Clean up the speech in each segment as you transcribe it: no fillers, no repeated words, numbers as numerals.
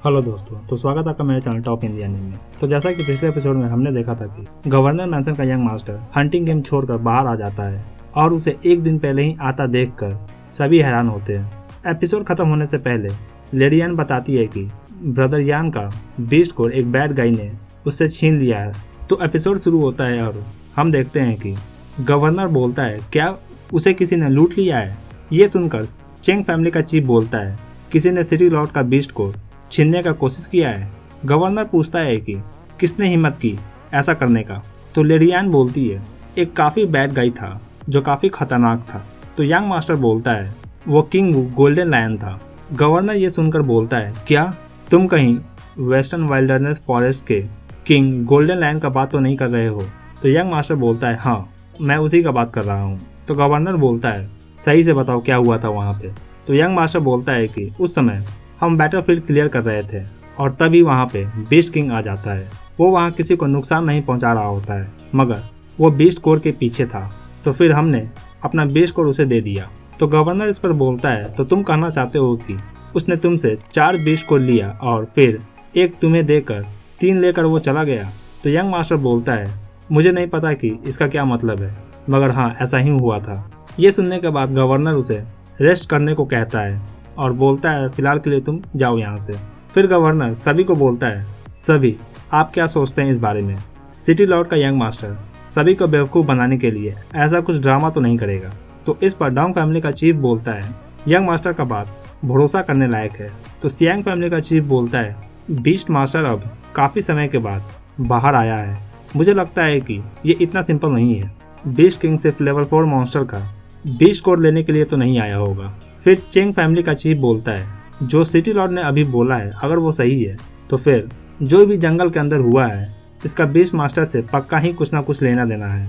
Hello दोस्तों, तो स्वागत है आपका मेरे चैनल टॉप इंडिया में। तो जैसा कि पिछले एपिसोड में हमने देखा था कि गवर्नर मैंसन का यंग मास्टर हंटिंग गेम छोड़कर बाहर आ जाता है और उसे एक दिन पहले ही आता देखकर सभी हैरान होते हैं। एपिसोड खत्म होने से पहले लेडी यान बताती है कि ब्रदर यान का बीस्ट कोड एक बैड गाई ने उससे छीन लिया है। तो एपिसोड शुरू होता है और हम देखते हैं कि गवर्नर बोलता है, क्या उसे किसी ने लूट लिया है? ये सुनकर चेंग फैमिली का चीफ बोलता है, किसी ने सिटी लॉर्ड का बीस्ट कोड छीनने का कोशिश किया है। गवर्नर पूछता है कि किसने हिम्मत की ऐसा करने का? तो लेडी यान बोलती है, एक काफ़ी बैड गाई था जो काफ़ी खतरनाक था। तो यंग मास्टर बोलता है, वो किंग गोल्डन लायन था। गवर्नर ये सुनकर बोलता है, क्या तुम कहीं वेस्टर्न वाइल्डरनेस फॉरेस्ट के किंग गोल्डन लायन का बात तो नहीं कर रहे हो? तो यंग मास्टर बोलता है, हाँ मैं उसी का बात कर रहा हूँ। तो गवर्नर बोलता है, सही से बताओ क्या हुआ था वहाँ पे? तो यंग मास्टर बोलता है कि उस समय हम बैटलफील्ड क्लियर कर रहे थे और तभी वहाँ पे बीस्ट किंग आ जाता है। वो वहाँ किसी को नुकसान नहीं पहुँचा रहा होता है, मगर वो बीस्ट कोर के पीछे था। तो फिर हमने अपना बीस्ट कोर उसे दे दिया। तो गवर्नर इस पर बोलता है, तो तुम कहना चाहते हो कि उसने तुमसे 4 बीस्ट कोर लिया और फिर एक तुम्हें देकर 3 लेकर वो चला गया? तो यंग मास्टर बोलता है, मुझे नहीं पता कि इसका क्या मतलब है, मगर हाँ ऐसा ही हुआ था। ये सुनने के बाद गवर्नर उसे रेस्ट करने को कहता है और बोलता है, फिलहाल के लिए तुम जाओ यहाँ से। फिर गवर्नर सभी को बोलता है, सभी आप क्या सोचते हैं इस बारे में? सिटी लॉर्ड का यंग मास्टर सभी को बेवकूफ़ बनाने के लिए ऐसा कुछ ड्रामा तो नहीं करेगा? तो इस पर डॉन्ग फैमिली का चीफ बोलता है, यंग मास्टर का बात भरोसा करने लायक है। तो सियांग फैमिली का चीफ बोलता है, बीस्ट मास्टर अब काफ़ी समय के बाद बाहर आया है। मुझे लगता है कि ये इतना सिंपल नहीं है। बीस्ट किंग सिर्फ लेवल 4 मॉन्स्टर का बीस्ट कोड लेने के लिए तो नहीं आया होगा। फिर चेंग फैमिली का चीफ बोलता है, जो सिटी लॉर्ड ने अभी बोला है अगर वो सही है तो फिर जो भी जंगल के अंदर हुआ है इसका बीस्ट मास्टर से पक्का ही कुछ ना कुछ लेना देना है।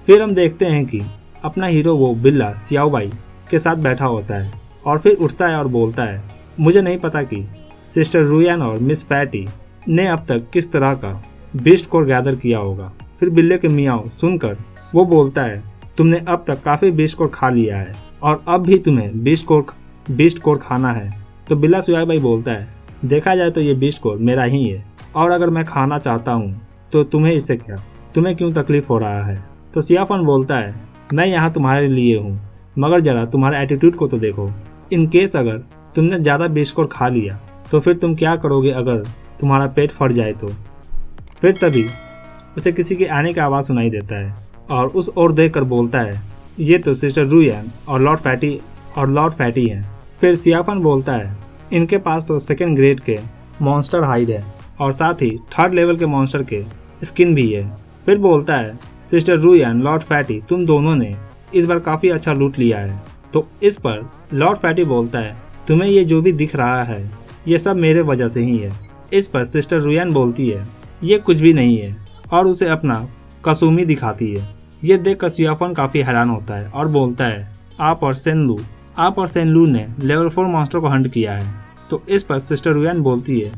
फिर हम देखते हैं कि अपना हीरो वो बिल्ला सियाओबाई के साथ बैठा होता है और फिर उठता है और बोलता है, मुझे नहीं पता कि सिस्टर रुयान और मिस फैटी ने अब तक किस तरह का बीस्ट कोड गैदर किया होगा। फिर बिल्ले के मियाओ सुनकर वो बोलता है, तुमने अब तक काफ़ी बीस्ट कोड खा लिया है और अब भी तुम्हें बीस्ट कोड खाना है। तो बिल्ला सियाओबाई बोलता है, देखा जाए तो ये बीस्ट कोड मेरा ही है और अगर मैं खाना चाहता हूँ तो तुम्हें इससे क्या, तुम्हें क्यों तकलीफ हो रहा है? तो सियाफन बोलता है, मैं यहाँ तुम्हारे लिए हूँ, मगर ज़रा तुम्हारे एटीट्यूड को तो देखो। इन केस अगर तुमने ज़्यादा बीस्ट कोड खा लिया तो फिर तुम क्या करोगे अगर तुम्हारा पेट फट जाए तो? फिर तभी उसे किसी के आने की आवाज़ सुनाई देता है और उस ओर देखकर बोलता है, ये तो सिस्टर रुयान और लॉर्ड फैटी हैं। फिर सियाफन बोलता है, इनके पास तो 2nd ग्रेड के मॉन्स्टर हाइड है और साथ ही 3rd लेवल के मॉन्स्टर के स्किन भी है। फिर बोलता है, सिस्टर रुयान, लॉर्ड फैटी, तुम दोनों ने इस बार काफ़ी अच्छा लूट लिया है। तो इस पर लॉर्ड फैटी बोलता है, तुम्हें ये जो भी दिख रहा है ये सब मेरे वजह से ही है। इस पर सिस्टर रुयान बोलती है, ये कुछ भी नहीं है और उसे अपना कसूमी दिखाती है। ये देखकर सियाफन काफ़ी हैरान होता है और बोलता है, आप और सेनलू ने लेवल 4 मॉन्स्टर को हंट किया है। तो इस पर सिस्टर रुयान बोलती है,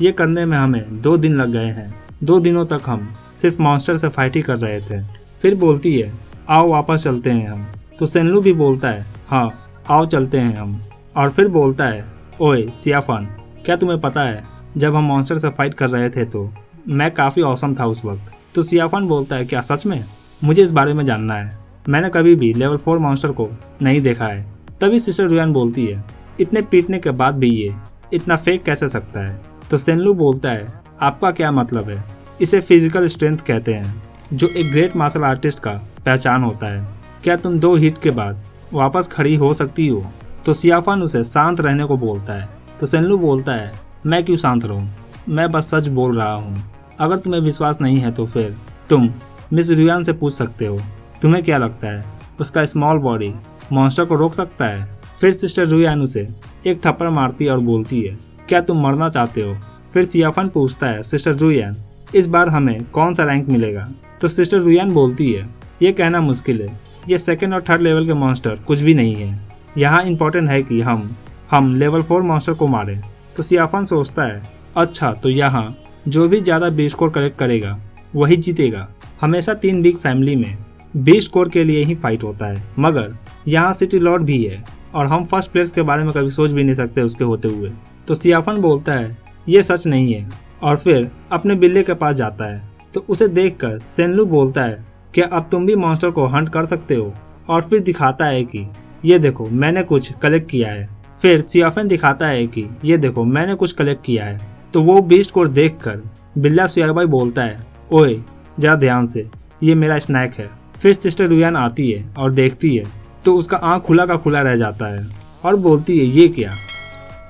ये करने में हमें 2 दिन लग गए हैं। 2 दिनों तक हम सिर्फ मॉन्स्टर से फाइट ही कर रहे थे। फिर बोलती है, आओ वापस चलते हैं हम। तो सेनलू भी बोलता है, हाँ आओ चलते हैं हम। और फिर बोलता है, ओए सियाफन, क्या तुम्हें पता है जब हम मॉन्स्टर से फाइट कर रहे थे तो मैं काफ़ी औसम था उस वक्त? तो सियाफन बोलता है, क्या सच में? मुझे इस बारे में जानना है, मैंने कभी भी लेवल 4 मॉन्स्टर को नहीं देखा है। तभी सिस्टर रुयान बोलती है, इतने पीटने के बाद भी ये इतना फेक कैसे सकता है? तो सेनलू बोलता है, आपका क्या मतलब है? इसे फिजिकल स्ट्रेंथ कहते हैं, जो एक ग्रेट मार्शल आर्टिस्ट का पहचान होता है। क्या तुम 2 हिट के बाद वापस खड़ी हो सकती हो? तो सियाफन उसे शांत रहने को बोलता है। तो सेनलू बोलता है, मैं क्यों शांत रहूं? मैं बस सच बोल रहा हूँ। अगर तुम्हें विश्वास नहीं है तो फिर तुम मिस रुयान से पूछ सकते हो। तुम्हें क्या लगता है उसका स्मॉल बॉडी मॉन्स्टर को रोक सकता है? फिर सिस्टर रुयान उसे एक थप्पड़ मारती है और बोलती है, क्या तुम मरना चाहते हो? फिर सियाफन पूछता है, सिस्टर रुयान, इस बार हमें कौन सा रैंक मिलेगा? तो सिस्टर रुयान बोलती है, ये कहना मुश्किल है, ये 2nd और 3rd लेवल के मॉन्स्टर कुछ भी नहीं है। यहाँ इम्पोर्टेंट है कि हम लेवल 4 मॉन्स्टर को मारें। तो सियाफन सोचता है, अच्छा तो यहाँ जो भी ज़्यादा बीस्ट कोर कलेक्ट करेगा वही जीतेगा। हमेशा 3 बिग फैमिली में बीस्ट कोर के लिए ही फाइट होता है, मगर यहाँ सिटी लॉर्ड भी है और हम फर्स्ट प्लेस के बारे में कभी सोच भी नहीं सकते उसके होते हुए। तो सियाफन बोलता है ये सच नहीं है और फिर अपने बिल्ली के पास जाता है। तो उसे देखकर सेनलू बोलता है क्या अब तुम भी मॉन्स्टर को हंट कर सकते हो, और फिर दिखाता है कि ये देखो मैंने कुछ कलेक्ट किया है। फिर सियाफन दिखाता है कि ये देखो मैंने कुछ कलेक्ट किया है। तो वो बीस्ट को देखकर बिल्ला सुयाबाई बोलता है ओए जरा ध्यान से, ये मेरा स्नैक है। फिर सिस्टर रुयान आती है और देखती है तो उसका आँख खुला का खुला रह जाता है और बोलती है ये क्या,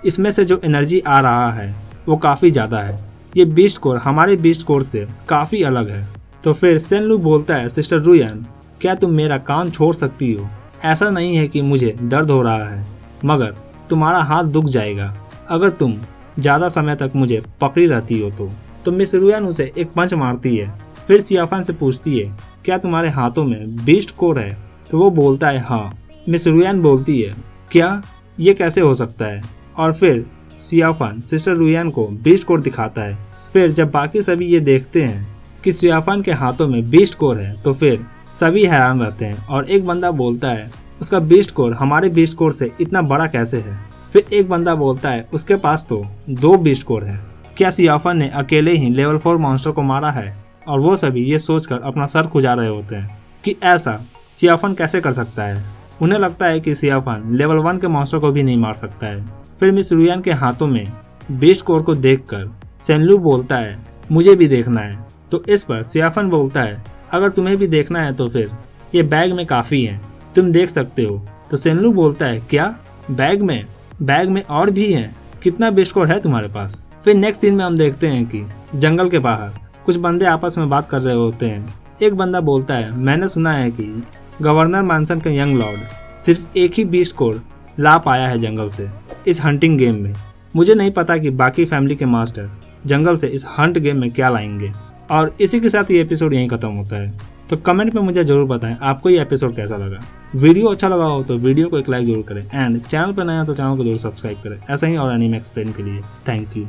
इसमें से जो एनर्जी आ रहा है वो काफ़ी ज़्यादा है, ये बीस्ट कोर हमारे बीस्ट कोर से काफ़ी अलग है। तो फिर सेनलू बोलता है सिस्टर रुयान क्या तुम मेरा कान छोड़ सकती हो, ऐसा नहीं है कि मुझे दर्द हो रहा है मगर तुम्हारा हाथ दुख जाएगा अगर तुम ज़्यादा समय तक मुझे पकड़ी रहती हो। तो मिस रुयान उसे एक पंच मारती है। फिर सियाफन से पूछती है क्या तुम्हारे हाथों में बीस्ट कोर है, तो वो बोलता है हाँ। मिस रुयान बोलती है क्या ये कैसे हो सकता है, और फिर सियाफन सिस्टर रुयान को बीस्ट कोर दिखाता है। फिर जब बाकी सभी ये देखते हैं कि सियाफन के हाथों में बीस्ट कोर है तो फिर सभी हैरान रहते हैं और एक बंदा बोलता है उसका बीस्ट कोर हमारे बीस्ट कोर से इतना बड़ा कैसे है। फिर एक बंदा बोलता है उसके पास तो 2 बीस्ट कोर है, क्या सियाफन ने अकेले ही लेवल 4 मॉन्स्टर को मारा है। और वो सभी ये सोचकर अपना सर खुजा रहे होते हैं कि ऐसा सियाफन कैसे कर सकता है। उन्हें लगता है कि सियाफन लेवल 1 के मॉन्स्टर को भी नहीं मार सकता है। फिर मिस रुयान के हाथों में बीस्ट कोर को देखकर सेनलू बोलता है मुझे भी देखना है। तो इस पर सियाफन बोलता है अगर तुम्हें भी देखना है तो फिर ये बैग में काफ़ी है, तुम देख सकते हो। तो सेनलू बोलता है क्या बैग में और भी हैं, कितना बीस्ट कोर है तुम्हारे पास। फिर नेक्स्ट सीन में हम देखते हैं कि जंगल के बाहर कुछ बंदे आपस में बात कर रहे होते हैं। एक बंदा बोलता है मैंने सुना है कि गवर्नर मैंसन का यंग लॉर्ड सिर्फ एक ही बीस्ट कोर ला पाया है जंगल से इस हंटिंग गेम में। मुझे नहीं पता कि बाकी फैमिली के मास्टर जंगल से इस हंट गेम में क्या लाएंगे। और इसी के साथ ये एपिसोड यहीं खत्म होता है। तो कमेंट में मुझे जरूर बताएं आपको ये एपिसोड कैसा लगा। वीडियो अच्छा लगा हो तो वीडियो को एक लाइक जरूर करें एंड चैनल पर नया हो तो चैनल को जरूर सब्सक्राइब करें ऐसा ही और एनीमे एक्सप्लेन के लिए। Thank you.